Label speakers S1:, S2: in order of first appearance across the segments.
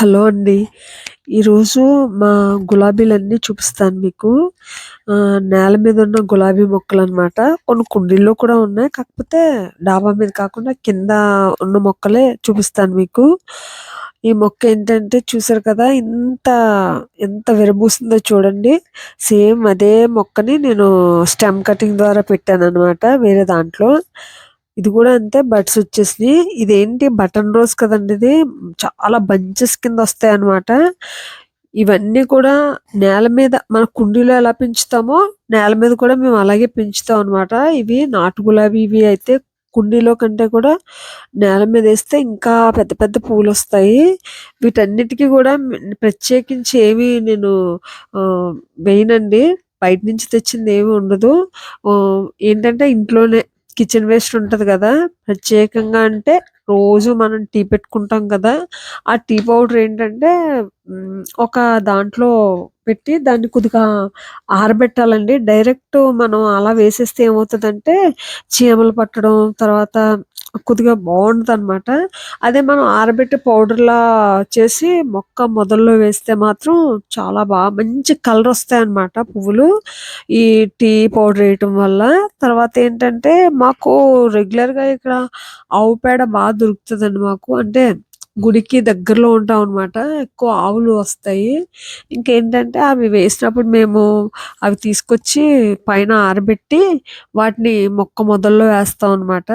S1: Hello అండి. ఈరోజు మా గులాబీలన్నీ చూపిస్తాను మీకు. నేల మీద ఉన్న గులాబీ మొక్కలనమాట. కొన్ని కుండీల్లో కూడా ఉన్నాయి. కాకపోతే డాబా మీద కాకుండా కింద ఉన్న మొక్కలే చూపిస్తాను మీకు. ఈ మొక్క ఏంటంటే చూసారు కదా! ఎంత విరబూసిందో చూడండి. సేమ్ అదే మొక్కని నేను స్టెమ్ కటింగ్ ద్వారా పెట్టాననమాట వేరే దాంట్లో. ఇది కూడా అంతే బడ్స్ వచ్చేసినాయి. ఇదేంటి బటన్ రోజ్ కదండి ఇది. చాలా బంచెస్ కింద వస్తాయన్నమాట. ఇవన్నీ కూడా నేల మీద మన కుండీలో ఎలా పెంచుతామో నేల మీద కూడా మేము అలాగే పెంచుతాం అనమాట. ఇవి నాటు గులాబీ ఇవి అయితే కుండీలో కంటే కూడా నేల మీద వేస్తే ఇంకా పెద్ద పెద్ద పూలు వస్తాయి. వీటన్నిటికీ కూడా ప్రత్యేకించి ఏమి నేను వేయనండి. బయట నుంచి తెచ్చింది ఏమి ఉండదు. ఏంటంటే ఇంట్లోనే కిచెన్ వేస్ట్ ఉంటది కదా! ప్రత్యేకంగా అంటే రోజు మనం టీ పెట్టుకుంటాం కదా! ఆ టీ పౌడర్ ఏంటంటే ఒక దాంట్లో పెట్టి దాన్ని కొద్దిగా ఆరబెట్టాలండి. డైరెక్ట్ మనం అలా వేసేస్తే ఏమవుతదంటే చీమలు పట్టడం, తర్వాత కొద్దిగా బావుండదనమాట. అదే మనం ఆరబెట్టి పౌడర్‌లా చేసి మొక్క మొదల్లో వేస్తే మాత్రం చాలా మంచి కలర్ వస్తాయన్నమాట పువ్వులు. ఈ టీ పౌడర్ వేయటం వల్ల. తర్వాత ఏంటంటే మాకు రెగ్యులర్‌గా ఇక్కడ ఆవు పేడ దొరుకుతదండి మాకు. అంటే గుడికి దగ్గరలో ఉంటామనమాట. ఎక్కువ ఆవులు వస్తాయి. ఇంకేంటంటే అవి వేసినప్పుడు మేము అవి తీసుకొచ్చి పైన ఆరబెట్టి వాటిని మొక్క మొదల్లో వేస్తాం అనమాట.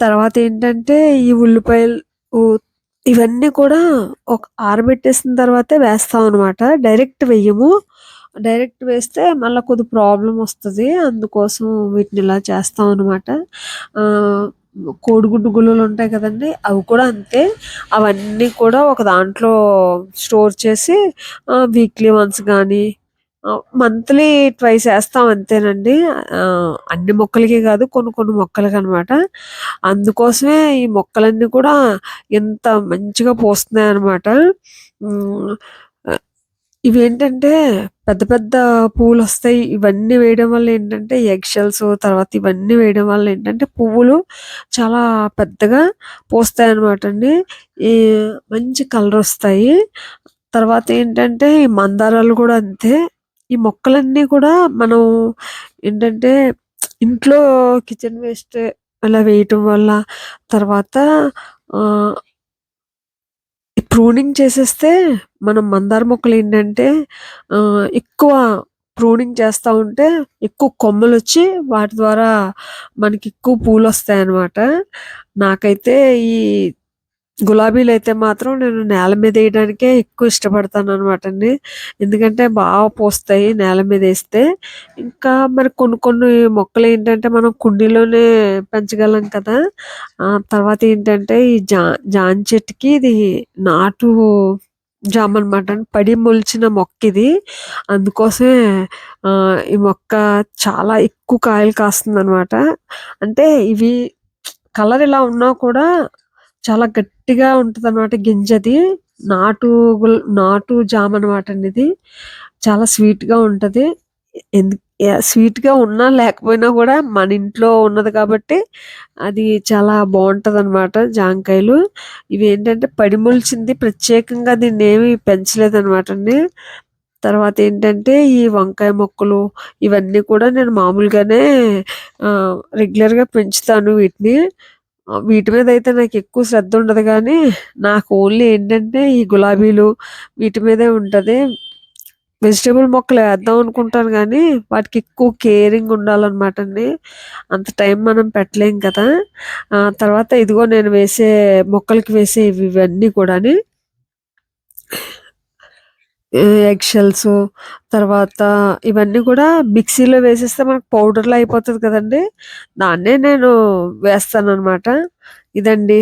S1: తర్వాత ఏంటంటే ఈ ఉల్లిపాయలు ఉ ఇవన్నీ కూడా ఒక ఆరబెట్టేసిన తర్వాతే వేస్తాం అనమాట. డైరెక్ట్ వెయ్యము. డైరెక్ట్ వేస్తే మళ్ళా కొద్ది ప్రాబ్లమ్ వస్తది. అందుకోసం వీటిని ఇలా చేస్తాం అనమాట. కోడిగుడ్డు గుల్లలు ఉంటాయి కదండీ! అవి కూడా అంతే. అవన్నీ కూడా ఒక దాంట్లో స్టోర్ చేసి వీక్లీ వన్స్ గానీ మంత్లీ ట్వైస్ ఏస్తాం అంతేనండి. అన్ని మొక్కలకి కాదు కొన్ని కొన్ని మొక్కలకనమాట. అందుకోసమే ఈ మొక్కలన్నీ కూడా ఎంత మంచిగా పూస్తున్నాయన్నమాట. హ్మ్. ఇవేంటంటే పెద్ద పెద్ద పూలొస్తాయి. ఇవన్నీ వేయడం వల్ల ఏంటంటే ఎగ్ షెల్స్ తర్వాత ఇవన్నీ వేయడం వల్ల ఏంటంటే పువ్వులు చాలా పెద్దగా పూస్తాయన్నమాటండి. ఈ మంచి కలరొస్తాయి. తర్వాత ఏంటంటే ఈ మందారాలు కూడా అంతే. ఈ మొక్కలన్నీ కూడా మనం ఏంటంటే ఇంట్లో కిచెన్ వేస్ట్ అలా వేయటం వల్ల తర్వాత ఆహ్ ప్రూనింగ్ చేసేస్తే మనం మందార మొక్కలేంటంటే ఎక్కువ ప్రూనింగ్ చేస్తా ఉంటే ఎక్కువ కొమ్మలొచ్చి వాటి ద్వారా మనకి ఎక్కువ పూలొస్తాయన్నమాట. నాకైతే ఈ గులాబీలైతే మాత్రం నేను నేల మీద ఎయడానికే ఎక్కువ ఇష్టపడతాననమాటండి. ఎందుకంటే పూస్తాయి నేల మీదేస్తే. ఇంకా మరి కొన్ని కొన్ని మొక్కలేంటంటే మనం కుండీలోనే పెంచగలం కదా! తర్వాత ఏంటంటే ఈ జామ చెట్టుకి ఇది నాటు జామనమాట. పడి మొలిచిన మొక్కిది. అందుకోసమే ఈ మొక్క చాలా ఎక్కువ కాయలు కాస్తుందనమాట. అంటే ఇవి కలర్ ఇలా ఉన్నా కూడా చాలా గట్టిగా ఉంటదనమాట గింజది. నాటు జామ అనమాటండి ఇది. చాలా స్వీట్‌గా ఉంటది. స్వీట్‌గా ఉన్నా లేకపోయినా గూడా మన ఇంట్లో ఉన్నది కాబట్టి అది చాలా బావుంటదనమాట జాంకాయలు. ఇవేంటంటే పడి మొలిచింది ప్రత్యేకంగా దీన్నేమి పెంచలేదనమాటండి. తర్వాతేంటంటే ఈ వంకాయ మొక్కలు ఇవన్నీ కూడా నేను మామూలుగానే రెగ్యులర్‌గా పెంచుతాను వీటిని. వీటి మీదయితే నాకెక్కువ శ్రద్ధుండదు గానీ, నాకు ఓన్లీ ఏంటంటే ఈ గులాబీలు వీటి మీదే ఉంటది. వెజిటబుల్ మొక్కలు ఏద్దాం అనుకుంటాను గానీ, వాటికి ఎక్కువ కేరింగ్ ఉండాలనమాటండి. అంత టైం మనం పెట్టలేం కదా! తర్వాత ఇదిగో నేను వేసే మొక్కలకి వేసే ఇవన్నీ కూడాని ఎగ్ షెల్సు తర్వాత ఇవన్నీ కూడా మిక్సీలో వేసేస్తే మనకు పౌడర్‌లా అయిపోతది కదండీ! దాన్నే నేను వేస్తాననమాట. ఇదండి.